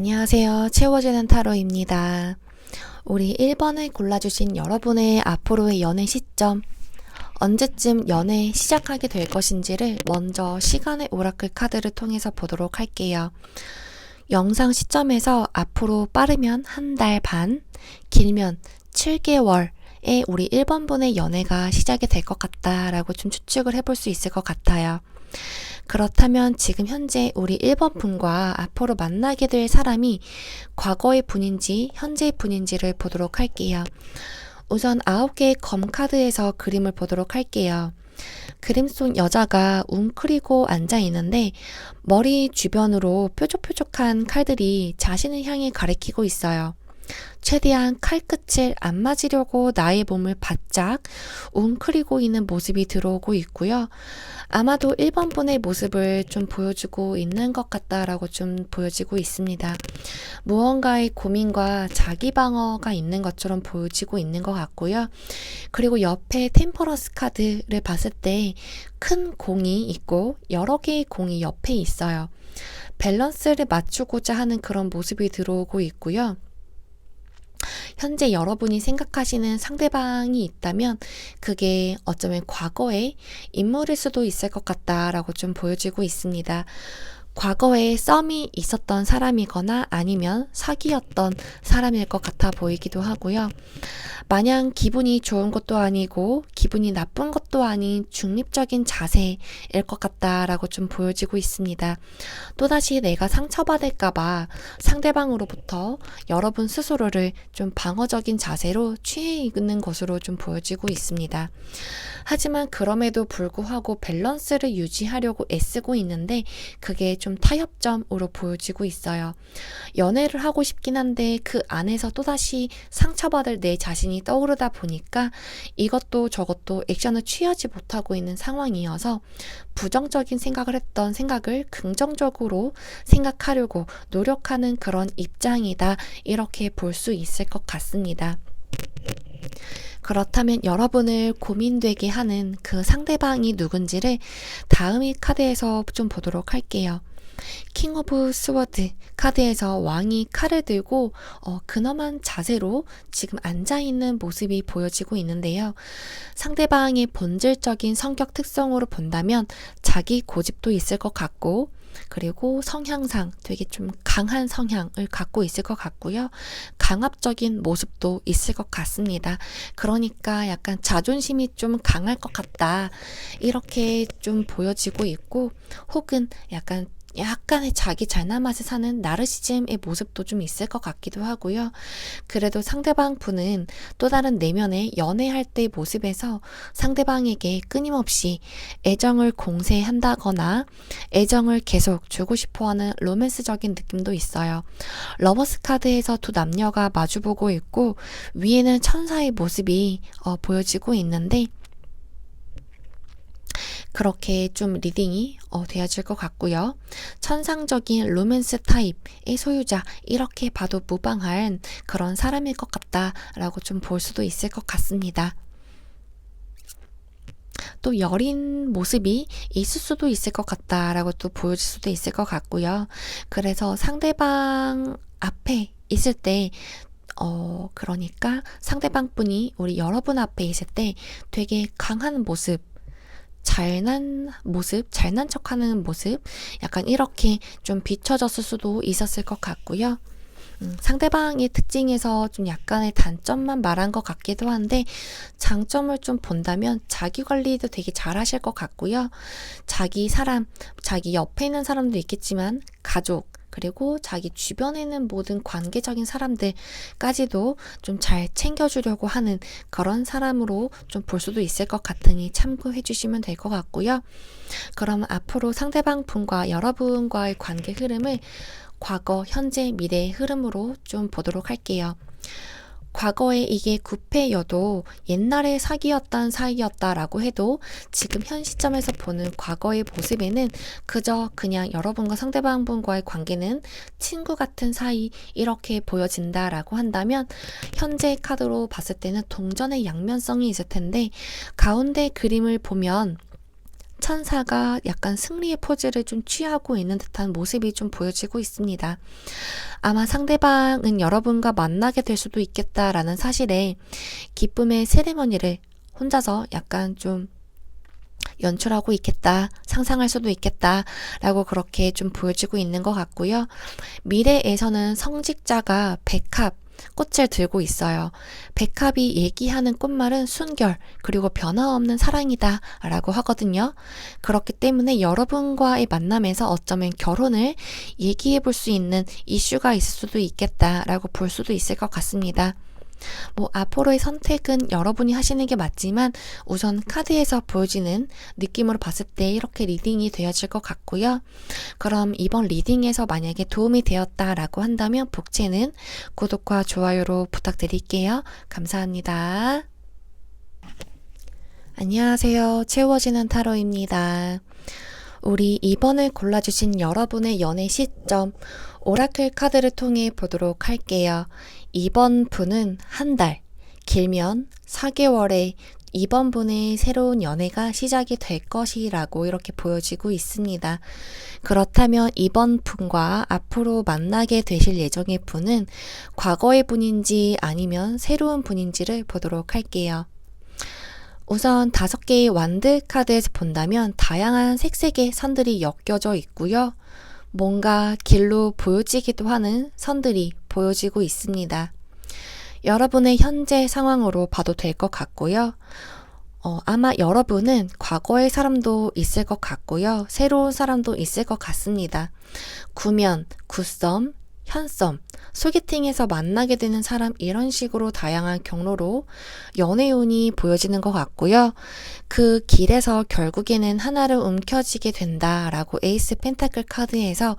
안녕하세요. 채워지는 타로입니다. 우리 1번을 골라주신 여러분의 앞으로의 연애 시점, 언제쯤 연애 시작하게 될 것인지를 먼저 시간의 오라클 카드를 통해서 보도록 할게요. 영상 시점에서 앞으로 빠르면 한 달 반, 길면 7개월에 우리 1번 분의 연애가 시작이 될 것 같다라고 좀 추측을 해볼 수 있을 것 같아요. 그렇다면 지금 현재 우리 1번 분과 앞으로 만나게 될 사람이 과거의 분인지 현재의 분인지를 보도록 할게요. 우선 9개의 검 카드에서 그림을 보도록 할게요. 그림 속 여자가 웅크리고 앉아 있는데 머리 주변으로 뾰족뾰족한 칼들이 자신을 향해 가리키고 있어요. 최대한 칼끝을 안 맞으려고 나의 몸을 바짝 웅크리고 있는 모습이 들어오고 있고요. 아마도 1번 분의 모습을 좀 보여주고 있는 것 같다라고 좀 보여지고 있습니다. 무언가의 고민과 자기 방어가 있는 것처럼 보여지고 있는 것 같고요. 그리고 옆에 템퍼런스 카드를 봤을 때 큰 공이 있고 여러 개의 공이 옆에 있어요. 밸런스를 맞추고자 하는 그런 모습이 들어오고 있고요. 현재 여러분이 생각하시는 상대방이 있다면 그게 어쩌면 과거의 인물일 수도 있을 것 같다라고 좀 보여지고 있습니다. 과거에 썸이 있었던 사람이거나 아니면 사귀었던 사람일 것 같아 보이기도 하고요. 마냥 기분이 좋은 것도 아니고 기분이 나쁜 것도 아닌 중립적인 자세일 것 같다라고 좀 보여지고 있습니다. 또다시 내가 상처받을까봐 상대방으로부터 여러분 스스로를 좀 방어적인 자세로 취해 있는 것으로 좀 보여지고 있습니다. 하지만 그럼에도 불구하고 밸런스를 유지하려고 애쓰고 있는데 그게 좀 타협점으로 보여지고 있어요. 연애를 하고 싶긴 한데 그 안에서 또다시 상처받을 내 자신이 떠오르다 보니까 이것도 저것도 액션을 취하지 못하고 있는 상황이어서 부정적인 생각을 했던 생각을 긍정적으로 생각하려고 노력하는 그런 입장이다. 이렇게 볼 수 있을 것 같습니다. 그렇다면 여러분을 고민되게 하는 그 상대방이 누군지를 다음의 카드에서 좀 보도록 할게요. 킹 오브 스워드 카드에서 왕이 칼을 들고 근엄한 자세로 지금 앉아있는 모습이 보여지고 있는데요. 상대방의 본질적인 성격 특성으로 본다면 자기 고집도 있을 것 같고 그리고 성향상 되게 좀 강한 성향을 갖고 있을 것 같고요. 강압적인 모습도 있을 것 같습니다. 그러니까 약간 자존심이 좀 강할 것 같다. 이렇게 좀 보여지고 있고 혹은 약간의 자기 잘난 맛에 사는 나르시즘의 모습도 좀 있을 것 같기도 하고요. 그래도 상대방 분은 또 다른 내면의 연애할 때의 모습에서 상대방에게 끊임없이 애정을 공세한다거나 애정을 계속 주고 싶어하는 로맨스적인 느낌도 있어요. 러버스 카드에서 두 남녀가 마주보고 있고 위에는 천사의 모습이 보여지고 있는데 그렇게 좀 리딩이 되어질 것 같고요. 천상적인 로맨스 타입의 소유자 이렇게 봐도 무방한 그런 사람일 것 같다라고 좀 볼 수도 있을 것 같습니다. 또 여린 모습이 있을 수도 있을 것 같다라고 또 보여질 수도 있을 것 같고요. 그래서 상대방 앞에 있을 때 그러니까 상대방 분이 우리 여러분 앞에 있을 때 되게 강한 모습 잘난 척하는 모습, 약간 이렇게 좀 비춰졌을 수도 있었을 것 같고요. 상대방의 특징에서 좀 약간의 단점만 말한 것 같기도 한데 장점을 좀 본다면 자기 관리도 되게 잘 하실 것 같고요. 자기 옆에 있는 사람도 있겠지만 가족, 그리고 자기 주변에 있는 모든 관계적인 사람들까지도 좀 잘 챙겨주려고 하는 그런 사람으로 좀 볼 수도 있을 것 같으니 참고해 주시면 될 것 같고요. 그럼 앞으로 상대방 분과 여러분과의 관계 흐름을 과거, 현재, 미래의 흐름으로 좀 보도록 할게요. 과거에 이게 구패여도 옛날에 사귀었던 사이였다라고 해도 지금 현 시점에서 보는 과거의 모습에는 그냥 여러분과 상대방분과의 관계는 친구 같은 사이 이렇게 보여진다라고 한다면 현재 카드로 봤을 때는 동전의 양면성이 있을 텐데 가운데 그림을 보면 천사가 약간 승리의 포즈를 좀 취하고 있는 듯한 모습이 좀 보여지고 있습니다. 아마 상대방은 여러분과 만나게 될 수도 있겠다라는 사실에 기쁨의 세레머니를 혼자서 약간 좀 연출하고 있겠다, 상상할 수도 있겠다라고 그렇게 좀 보여지고 있는 것 같고요. 미래에서는 성직자가 백합, 꽃을 들고 있어요. 백합이 얘기하는 꽃말은 순결, 그리고 변화없는 사랑이다 라고 하거든요. 그렇기 때문에 여러분과의 만남에서 어쩌면 결혼을 얘기해 볼 수 있는 이슈가 있을 수도 있겠다라고 볼 수도 있을 것 같습니다. 앞으로의 선택은 여러분이 하시는 게 맞지만 우선 카드에서 보여지는 느낌으로 봤을 때 이렇게 리딩이 되어질 것 같고요. 그럼 이번 리딩에서 만약에 도움이 되었다라고 한다면 복채는 구독과 좋아요로 부탁드릴게요. 감사합니다. 안녕하세요. 채워지는 타로입니다. 우리 2번을 골라주신 여러분의 연애 시점 오라클 카드를 통해 보도록 할게요. 2번 분은 한 달, 길면 4개월에 2번 분의 새로운 연애가 시작이 될 것이라고 이렇게 보여지고 있습니다. 그렇다면 2번 분과 앞으로 만나게 되실 예정의 분은 과거의 분인지 아니면 새로운 분인지를 보도록 할게요. 우선 5개의 완드 카드에서 본다면 다양한 색색의 선들이 엮여져 있고요. 뭔가 길로 보여지기도 하는 선들이 보여지고 있습니다. 여러분의 현재 상황으로 봐도 될 것 같고요. 아마 여러분은 과거의 사람도 있을 것 같고요. 새로운 사람도 있을 것 같습니다. 구면, 굿썸, 현썸, 소개팅에서 만나게 되는 사람 이런 식으로 다양한 경로로 연애운이 보여지는 것 같고요. 그 길에서 결국에는 하나를 움켜쥐게 된다라고 에이스 펜타클 카드에서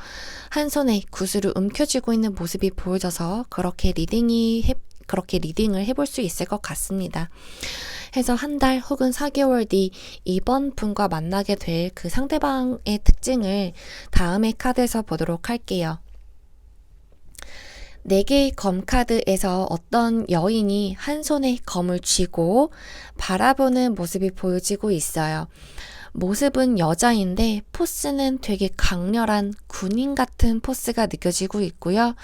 한 손에 구슬을 움켜쥐고 있는 모습이 보여져서 그렇게 리딩을 해볼 수 있을 것 같습니다. 해서 한 달 혹은 4개월 뒤 2번 분과 만나게 될 그 상대방의 특징을 다음의 카드에서 보도록 할게요. 4개의 검 카드에서 어떤 여인이 한 손에 검을 쥐고 바라보는 모습이 보여지고 있어요. 모습은 여자인데 포스는 되게 강렬한 군인 같은 포스가 느껴지고 있고요.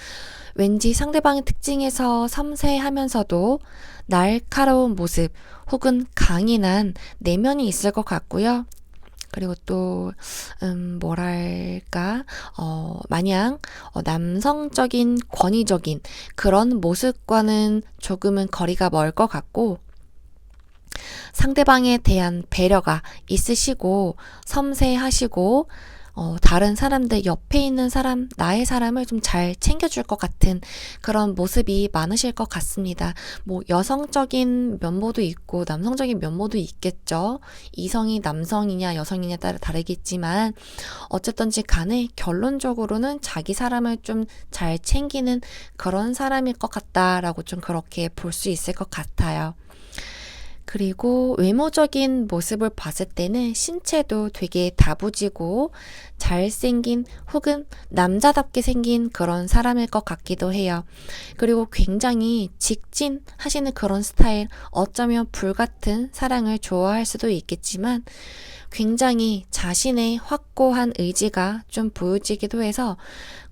왠지 상대방의 특징에서 섬세하면서도 날카로운 모습 혹은 강인한 내면이 있을 것 같고요. 그리고 또 마냥 남성적인 권위적인 그런 모습과는 조금은 거리가 멀 것 같고 상대방에 대한 배려가 있으시고 섬세하시고 다른 사람들 옆에 있는 사람, 나의 사람을 좀 잘 챙겨줄 것 같은 그런 모습이 많으실 것 같습니다. 여성적인 면모도 있고 남성적인 면모도 있겠죠. 이성이 남성이냐 여성이냐 따라 다르겠지만 어쨌든지 간에 결론적으로는 자기 사람을 좀 잘 챙기는 그런 사람일 것 같다라고 좀 그렇게 볼 수 있을 것 같아요. 그리고 외모적인 모습을 봤을 때는 신체도 되게 다부지고 잘생긴 혹은 남자답게 생긴 그런 사람일 것 같기도 해요. 그리고 굉장히 직진하시는 그런 스타일, 어쩌면 불같은 사랑을 좋아할 수도 있겠지만 굉장히 자신의 확고한 의지가 좀 보여지기도 해서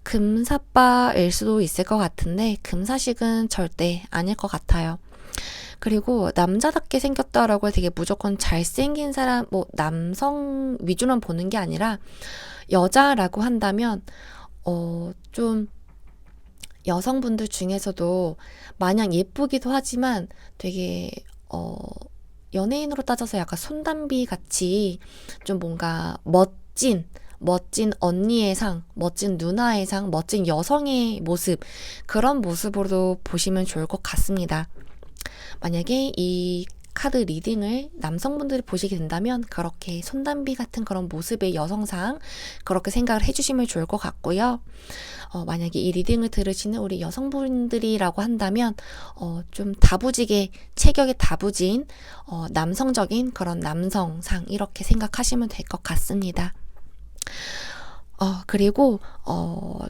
금사빠일 수도 있을 것 같은데 금사식은 절대 아닐 것 같아요. 그리고 남자답게 생겼다라고 되게 무조건 잘생긴 사람, 남성 위주만 보는 게 아니라 여자라고 한다면 좀 여성분들 중에서도 마냥 예쁘기도 하지만 되게 연예인으로 따져서 약간 손담비 같이 좀 뭔가 멋진 언니의 상, 멋진 누나의 상, 멋진 여성의 모습, 그런 모습으로 보시면 좋을 것 같습니다. 만약에 이 카드 리딩을 남성분들이 보시게 된다면 그렇게 손담비 같은 그런 모습의 여성상 그렇게 생각을 해주시면 좋을 것 같고요. 만약에 이 리딩을 들으시는 우리 여성분들이라고 한다면 좀 다부지게 체격이 다부진 남성적인 그런 남성상 이렇게 생각하시면 될 것 같습니다. 그리고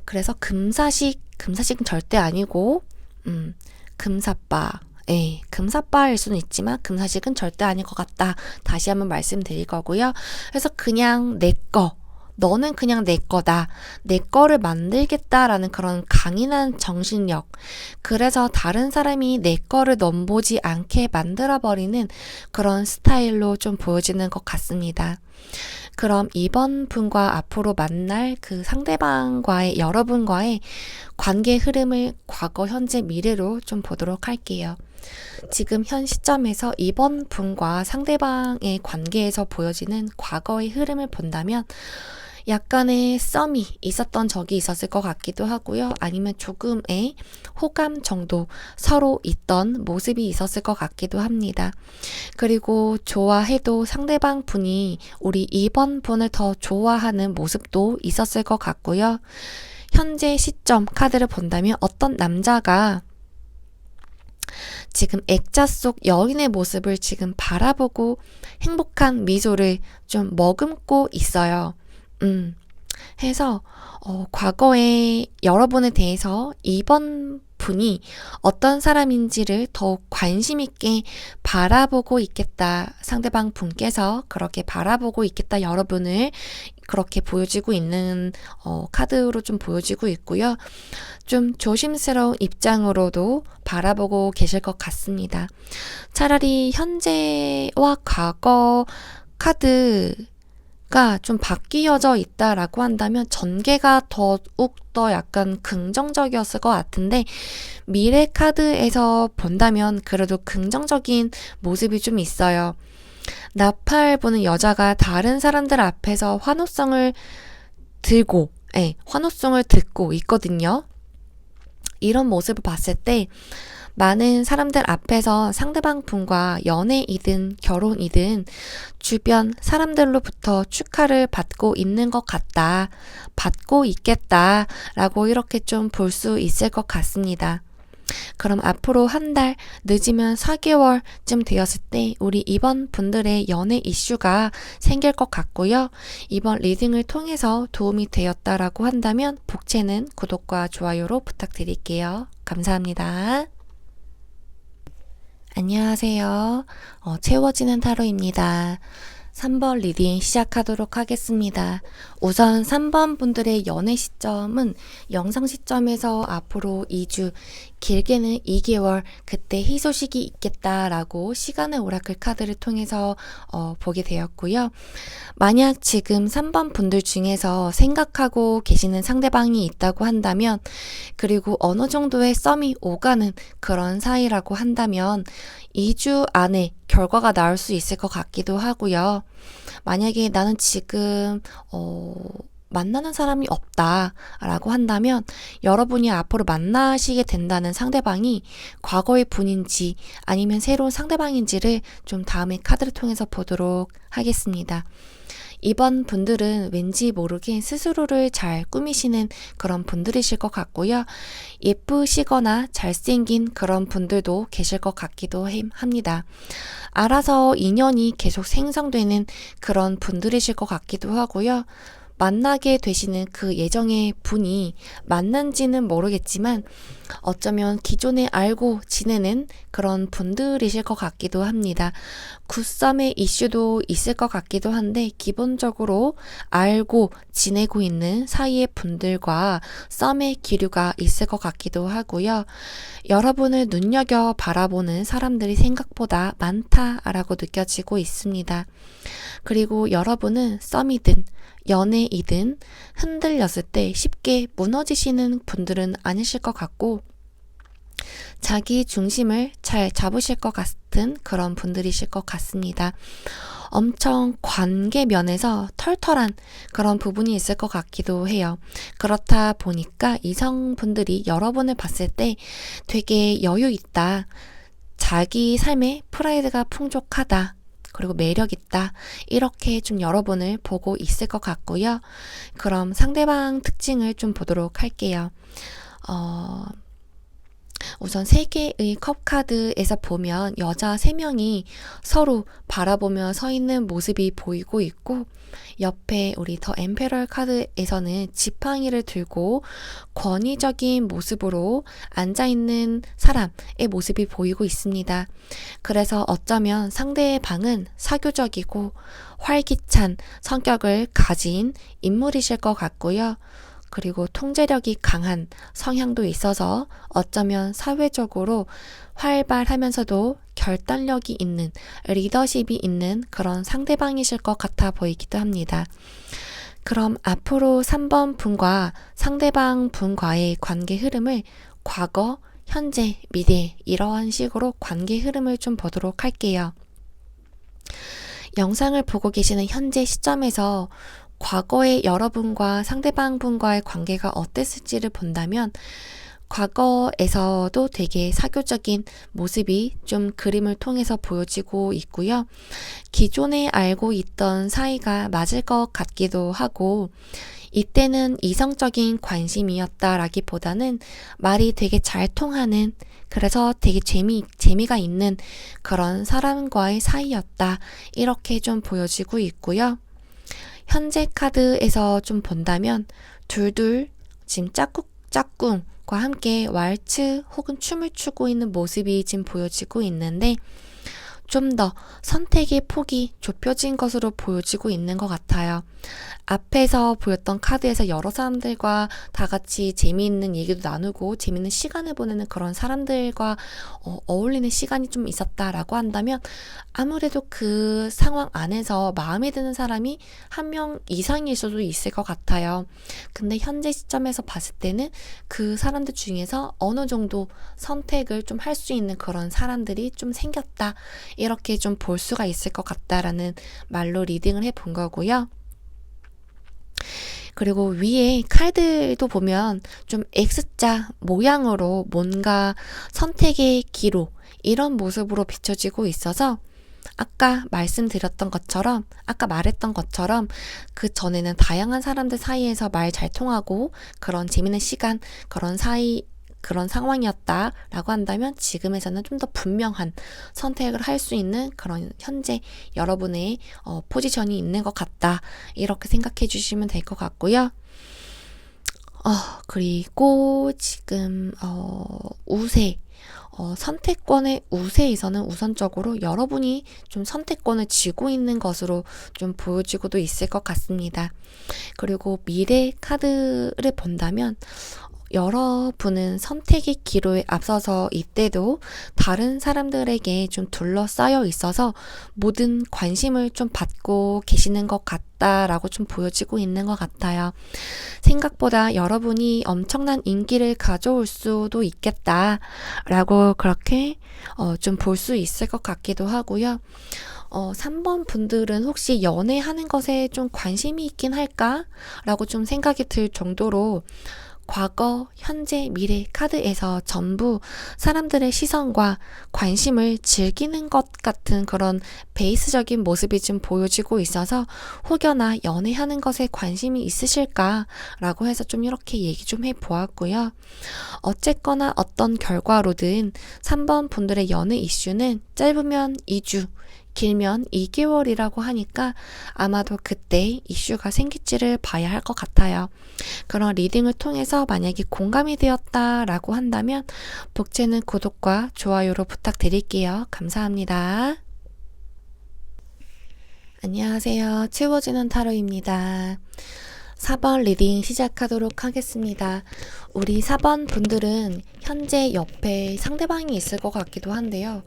그래서 금사식은 절대 아니고 금사빠 금사빠일 수는 있지만 금사식은 절대 아닐 것 같다. 다시 한번 말씀드릴 거고요. 그래서 그냥 내 거, 너는 그냥 내 거다. 내 거를 만들겠다라는 그런 강인한 정신력. 그래서 다른 사람이 내 거를 넘보지 않게 만들어버리는 그런 스타일로 좀 보여지는 것 같습니다. 그럼 이번 분과 앞으로 만날 그 상대방과의, 여러분과의 관계 흐름을 과거, 현재, 미래로 좀 보도록 할게요. 지금 현 시점에서 이번 분과 상대방의 관계에서 보여지는 과거의 흐름을 본다면 약간의 썸이 있었던 적이 있었을 것 같기도 하고요. 아니면 조금의 호감 정도 서로 있던 모습이 있었을 것 같기도 합니다. 그리고 좋아해도 상대방 분이 우리 2번 분을 더 좋아하는 모습도 있었을 것 같고요. 현재 시점 카드를 본다면 어떤 남자가 지금 액자 속 여인의 모습을 지금 바라보고 행복한 미소를 좀 머금고 있어요. 해서 과거에 여러분에 대해서 이번 분이 어떤 사람인지를 더욱 관심 있게 바라보고 있겠다. 상대방 분께서 그렇게 바라보고 있겠다. 여러분을 그렇게 보여지고 있는 카드로 좀 보여지고 있고요. 좀 조심스러운 입장으로도 바라보고 계실 것 같습니다. 차라리 현재와 과거 카드가 좀 바뀌어져 있다라고 한다면 전개가 더욱 더 약간 긍정적이었을 것 같은데 미래 카드에서 본다면 그래도 긍정적인 모습이 좀 있어요. 나팔 보는 여자가 다른 사람들 앞에서 환호성을 듣고 있거든요. 이런 모습을 봤을 때 많은 사람들 앞에서 상대방 분과 연애이든 결혼이든 주변 사람들로부터 축하를 받고 있는 것 같다. 받고 있겠다라고 이렇게 좀 볼 수 있을 것 같습니다. 그럼 앞으로 한 달, 늦으면 4개월쯤 되었을 때 우리 이번 분들의 연애 이슈가 생길 것 같고요. 이번 리딩을 통해서 도움이 되었다라고 한다면 복채는 구독과 좋아요로 부탁드릴게요. 감사합니다. 안녕하세요. 채워지는 타로입니다. 3번 리딩 시작하도록 하겠습니다. 우선 3번 분들의 연애 시점은 영상 시점에서 앞으로 2주, 길게는 2개월 그때 희소식이 있겠다라고 시간의 오라클 카드를 통해서 보게 되었고요. 만약 지금 3번 분들 중에서 생각하고 계시는 상대방이 있다고 한다면 그리고 어느 정도의 썸이 오가는 그런 사이라고 한다면 2주 안에 결과가 나올 수 있을 것 같기도 하고요. 만약에 나는 지금 만나는 사람이 없다라고 한다면 여러분이 앞으로 만나시게 된다는 상대방이 과거의 분인지 아니면 새로운 상대방인지를 좀 다음에 카드를 통해서 보도록 하겠습니다. 이번 분들은 왠지 모르게 스스로를 잘 꾸미시는 그런 분들이실 것 같고요. 예쁘시거나 잘생긴 그런 분들도 계실 것 같기도 합니다. 알아서 인연이 계속 생성되는 그런 분들이실 것 같기도 하고요. 만나게 되시는 그 예정의 분이 맞는지는 모르겠지만 어쩌면 기존에 알고 지내는 그런 분들이실 것 같기도 합니다. 굿썸의 이슈도 있을 것 같기도 한데 기본적으로 알고 지내고 있는 사이의 분들과 썸의 기류가 있을 것 같기도 하고요. 여러분을 눈여겨 바라보는 사람들이 생각보다 많다라고 느껴지고 있습니다. 그리고 여러분은 썸이든 연애이든 흔들렸을 때 쉽게 무너지시는 분들은 아니실 것 같고 자기 중심을 잘 잡으실 것 같은 그런 분들이실 것 같습니다. 엄청 관계 면에서 털털한 그런 부분이 있을 것 같기도 해요. 그렇다 보니까 이성분들이 여러분을 봤을 때 되게 여유 있다. 자기 삶에 프라이드가 풍족하다. 그리고 매력있다. 이렇게 좀 여러분을 보고 있을 것 같고요. 그럼 상대방 특징을 좀 보도록 할게요. 우선 3개의 컵 카드에서 보면 여자 3명이 서로 바라보며 서 있는 모습이 보이고 있고, 옆에 우리 더 엠페럴 카드에서는 지팡이를 들고 권위적인 모습으로 앉아있는 사람의 모습이 보이고 있습니다. 그래서 어쩌면 상대의 방은 사교적이고 활기찬 성격을 가진 인물이실 것 같고요. 그리고 통제력이 강한 성향도 있어서 어쩌면 사회적으로 활발하면서도 결단력이 있는, 리더십이 있는 그런 상대방이실 것 같아 보이기도 합니다. 그럼 앞으로 3번 분과 상대방 분과의 관계 흐름을 과거, 현재, 미래 이러한 식으로 관계 흐름을 좀 보도록 할게요. 영상을 보고 계시는 현재 시점에서 과거의 여러분과 상대방 분과의 관계가 어땠을지를 본다면 과거에서도 되게 사교적인 모습이 좀 그림을 통해서 보여지고 있고요. 기존에 알고 있던 사이가 맞을 것 같기도 하고, 이때는 이성적인 관심이었다라기보다는 말이 되게 잘 통하는, 그래서 되게 재미가 있는 그런 사람과의 사이였다, 이렇게 좀 보여지고 있고요. 현재 카드에서 좀 본다면 둘둘 지금 짝꿍과 함께 왈츠 혹은 춤을 추고 있는 모습이 지금 보여지고 있는데, 좀 더 선택의 폭이 좁혀진 것으로 보여지고 있는 것 같아요. 앞에서 보였던 카드에서 여러 사람들과 다 같이 재미있는 얘기도 나누고 재미있는 시간을 보내는 그런 사람들과 어울리는 시간이 좀 있었다라고 한다면, 아무래도 그 상황 안에서 마음에 드는 사람이 한 명 이상일 수도 있을 것 같아요. 근데 현재 시점에서 봤을 때는 그 사람들 중에서 어느 정도 선택을 좀 할 수 있는 그런 사람들이 좀 생겼다, 이렇게 좀 볼 수가 있을 것 같다라는 말로 리딩을 해본 거고요. 그리고 위에 칼들도 보면 좀 X자 모양으로 뭔가 선택의 기로, 이런 모습으로 비춰지고 있어서 아까 말했던 것처럼 그 전에는 다양한 사람들 사이에서 말 잘 통하고 그런 재밌는 시간, 그런 상황이었다라고 한다면, 지금에서는 좀 더 분명한 선택을 할 수 있는 그런 현재 여러분의 포지션이 있는 것 같다, 이렇게 생각해 주시면 될 것 같고요. 그리고 지금 우세, 선택권의 우세에서는 우선적으로 여러분이 좀 선택권을 쥐고 있는 것으로 좀 보여지고도 있을 것 같습니다. 그리고 미래 카드를 본다면 여러분은 선택의 기로에 앞서서 이때도 다른 사람들에게 좀 둘러싸여 있어서 모든 관심을 좀 받고 계시는 것 같다라고 좀 보여지고 있는 것 같아요. 생각보다 여러분이 엄청난 인기를 가져올 수도 있겠다라고 그렇게 좀 볼 수 있을 것 같기도 하고요. 3번 분들은 혹시 연애하는 것에 좀 관심이 있긴 할까? 라고 좀 생각이 들 정도로 과거, 현재, 미래 카드에서 전부 사람들의 시선과 관심을 즐기는 것 같은 그런 베이스적인 모습이 좀 보여지고 있어서 혹여나 연애하는 것에 관심이 있으실까라고 해서 좀 이렇게 얘기 좀 해보았고요. 어쨌거나 어떤 결과로든 3번 분들의 연애 이슈는 짧으면 2주, 길면 2개월이라고 하니까 아마도 그때 이슈가 생길지를 봐야 할 것 같아요. 그런 리딩을 통해서 만약에 공감이 되었다라고 한다면 복채는 구독과 좋아요로 부탁드릴게요. 감사합니다. 안녕하세요. 치워지는 타로입니다. 4번 리딩 시작하도록 하겠습니다. 우리 4번 분들은 현재 옆에 상대방이 있을 것 같기도 한데요.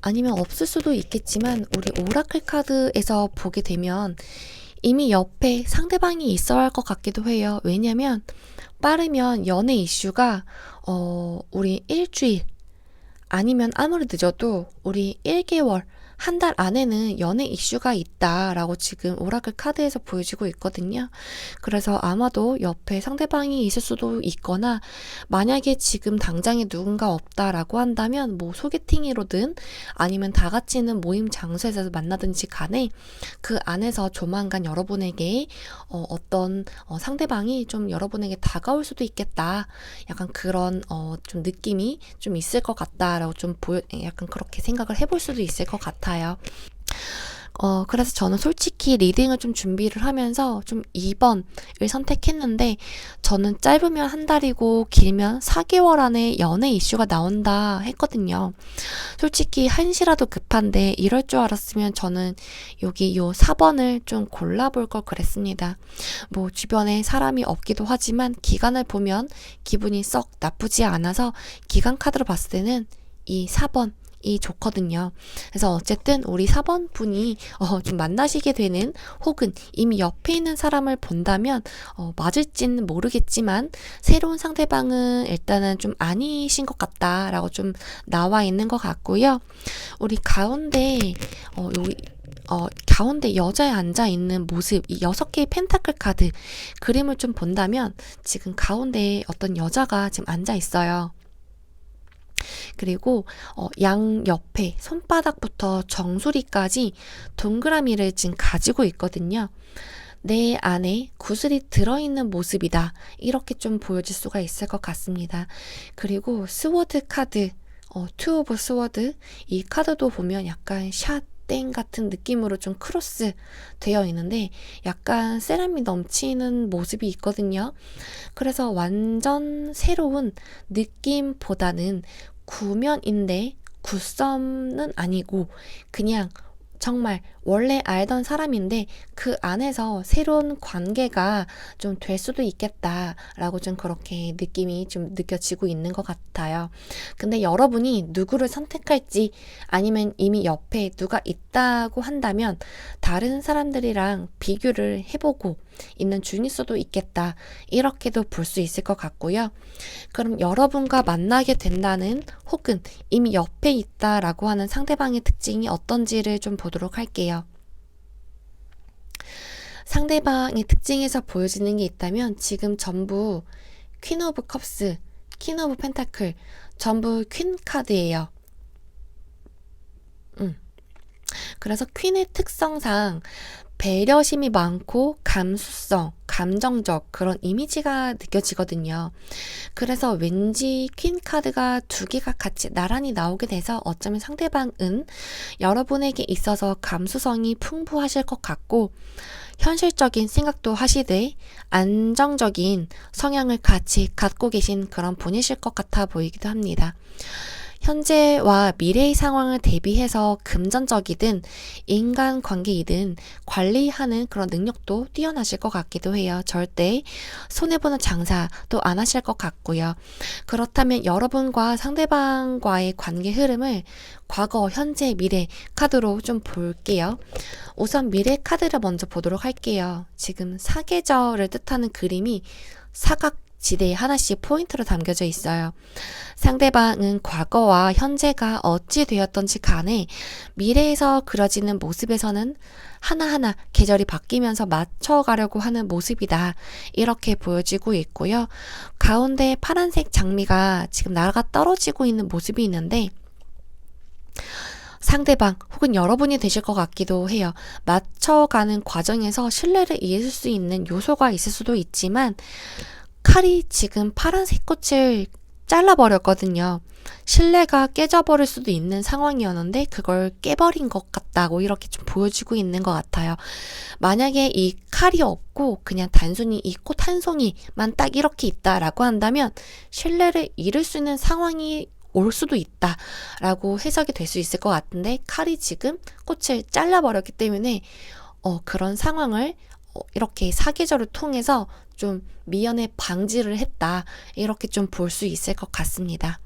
아니면 없을 수도 있겠지만 우리 오라클 카드에서 보게 되면 이미 옆에 상대방이 있어야 할 것 같기도 해요. 왜냐면 빠르면 연애 이슈가 우리 일주일, 아니면 아무리 늦어도 우리 1개월, 한 달 안에는 연애 이슈가 있다라고 지금 오라클 카드에서 보여지고 있거든요. 그래서 아마도 옆에 상대방이 있을 수도 있거나 만약에 지금 당장에 누군가 없다라고 한다면 뭐 소개팅이로든 아니면 다 같이 있는 모임 장소에서 만나든지 간에 그 안에서 조만간 여러분에게 어떤 상대방이 좀 여러분에게 다가올 수도 있겠다. 약간 그런 좀 느낌이 좀 있을 것 같다라고 좀 약간 그렇게 생각을 해볼 수도 있을 것 같아요. 그래서 저는 솔직히 리딩을 좀 준비를 하면서 좀 2번을 선택했는데, 저는 짧으면 한 달이고 길면 4개월 안에 연애 이슈가 나온다 했거든요. 솔직히 한시라도 급한데 이럴 줄 알았으면 저는 여기 요 4번을 좀 골라볼 걸 그랬습니다. 뭐 주변에 사람이 없기도 하지만 기간을 보면 기분이 썩 나쁘지 않아서 기간 카드로 봤을 때는 이 4번 이 좋거든요. 그래서 어쨌든 우리 4번 분이 좀 만나시게 되는, 혹은 이미 옆에 있는 사람을 본다면 맞을지는 모르겠지만 새로운 상대방은 일단은 좀 아니신 것 같다라고 좀 나와 있는 것 같고요. 우리 가운데 여기 가운데 여자에 앉아 있는 모습, 이 6개의 펜타클 카드 그림을 좀 본다면 지금 가운데에 어떤 여자가 지금 앉아 있어요. 그리고 양 옆에 손바닥부터 정수리까지 동그라미를 지금 가지고 있거든요. 내 안에 구슬이 들어있는 모습이다. 이렇게 좀 보여질 수가 있을 것 같습니다. 그리고 스워드 카드, 투 오브 스워드, 이 카드도 보면 약간 샷 땡 같은 느낌으로 좀 크로스 되어 있는데 약간 세련미 넘치는 모습이 있거든요. 그래서 완전 새로운 느낌보다는 구면인데 굿썸은 아니고 그냥 정말 원래 알던 사람인데 그 안에서 새로운 관계가 좀 될 수도 있겠다라고 좀 그렇게 느낌이 좀 느껴지고 있는 것 같아요. 근데 여러분이 누구를 선택할지, 아니면 이미 옆에 누가 있다고 한다면 다른 사람들이랑 비교를 해보고 있는 중일 수도 있겠다, 이렇게도 볼 수 있을 것 같고요. 그럼 여러분과 만나게 된다는, 혹은 이미 옆에 있다라고 하는 상대방의 특징이 어떤지를 좀 보도록 할게요. 상대방의 특징에서 보여지는 게 있다면 지금 전부 퀸 오브 컵스, 퀸 오브 펜타클, 전부 퀸 카드예요. 그래서 퀸의 특성상 배려심이 많고 감수성, 감정적 그런 이미지가 느껴지거든요. 그래서 왠지 퀸 카드가 2개가 같이 나란히 나오게 돼서 어쩌면 상대방은 여러분에게 있어서 감수성이 풍부하실 것 같고, 현실적인 생각도 하시되 안정적인 성향을 같이 갖고 계신 그런 분이실 것 같아 보이기도 합니다. 현재와 미래의 상황을 대비해서 금전적이든 인간관계이든 관리하는 그런 능력도 뛰어나실 것 같기도 해요. 절대 손해보는 장사도 안 하실 것 같고요. 그렇다면 여러분과 상대방과의 관계 흐름을 과거, 현재, 미래 카드로 좀 볼게요. 우선 미래 카드를 먼저 보도록 할게요. 지금 사계절을 뜻하는 그림이 사각 지대에 하나씩 포인트로 담겨져 있어요. 상대방은 과거와 현재가 어찌 되었던지 간에 미래에서 그려지는 모습에서는 하나하나 계절이 바뀌면서 맞춰가려고 하는 모습이다, 이렇게 보여지고 있고요. 가운데 파란색 장미가 지금 날아가 떨어지고 있는 모습이 있는데 상대방 혹은 여러분이 되실 것 같기도 해요. 맞춰가는 과정에서 신뢰를 잃을 수 있는 요소가 있을 수도 있지만 칼이 지금 파란색 꽃을 잘라버렸거든요. 신뢰가 깨져버릴 수도 있는 상황이었는데 그걸 깨버린 것 같다고 이렇게 좀 보여지고 있는 것 같아요. 만약에 이 칼이 없고 그냥 단순히 이 꽃 한 송이만 딱 이렇게 있다라고 한다면 신뢰를 잃을 수 있는 상황이 올 수도 있다라고 해석이 될 수 있을 것 같은데, 칼이 지금 꽃을 잘라버렸기 때문에 그런 상황을 이렇게 사계절을 통해서 좀 미연에 방지를 했다, 이렇게 좀 볼 수 있을 것 같습니다.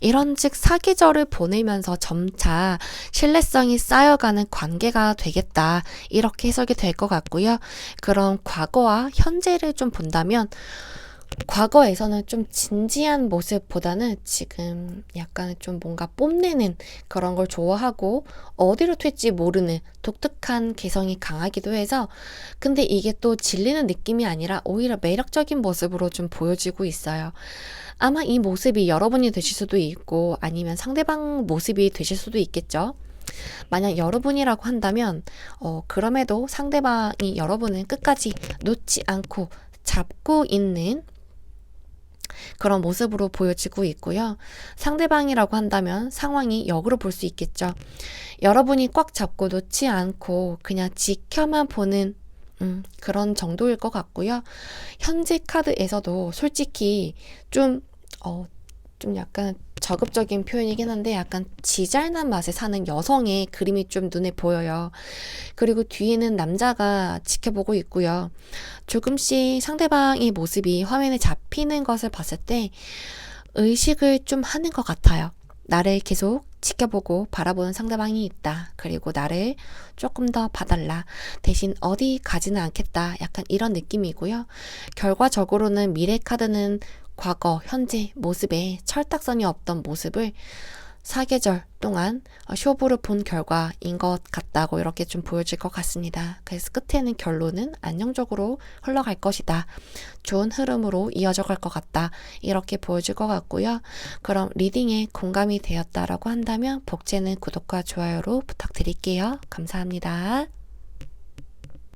이런즉 사계절을 보내면서 점차 신뢰성이 쌓여가는 관계가 되겠다, 이렇게 해석이 될 것 같고요. 그럼 과거와 현재를 좀 본다면 과거에서는 좀 진지한 모습보다는 지금 약간 좀 뭔가 뽐내는 그런 걸 좋아하고 어디로 튈지 모르는 독특한 개성이 강하기도 해서 근데 이게 또 질리는 느낌이 아니라 오히려 매력적인 모습으로 좀 보여지고 있어요. 아마 이 모습이 여러분이 되실 수도 있고 아니면 상대방 모습이 되실 수도 있겠죠. 만약 여러분이라고 한다면 그럼에도 상대방이 여러분을 끝까지 놓지 않고 잡고 있는 그런 모습으로 보여지고 있고요. 상대방이라고 한다면 상황이 역으로 볼 수 있겠죠. 여러분이 꽉 잡고 놓지 않고 그냥 지켜만 보는 그런 정도일 것 같고요. 현재 카드에서도 솔직히 좀, 좀 약간 저급적인 표현이긴 한데 약간 지잘난 맛에 사는 여성의 그림이 좀 눈에 보여요. 그리고 뒤에는 남자가 지켜보고 있고요. 조금씩 상대방의 모습이 화면에 잡히는 것을 봤을 때 의식을 좀 하는 것 같아요. 나를 계속 지켜보고 바라보는 상대방이 있다. 그리고 나를 조금 더 봐달라. 대신 어디 가지는 않겠다. 약간 이런 느낌이고요. 결과적으로는 미래 카드는 과거, 현재 모습에 철딱선이 없던 모습을 4계절 동안 쇼부를 본 결과인 것 같다고 이렇게 좀 보여질 것 같습니다. 그래서 끝에는 결론은 안정적으로 흘러갈 것이다. 좋은 흐름으로 이어져 갈 것 같다. 이렇게 보여질 것 같고요. 그럼 리딩에 공감이 되었다라고 한다면 복제는 구독과 좋아요로 부탁드릴게요. 감사합니다.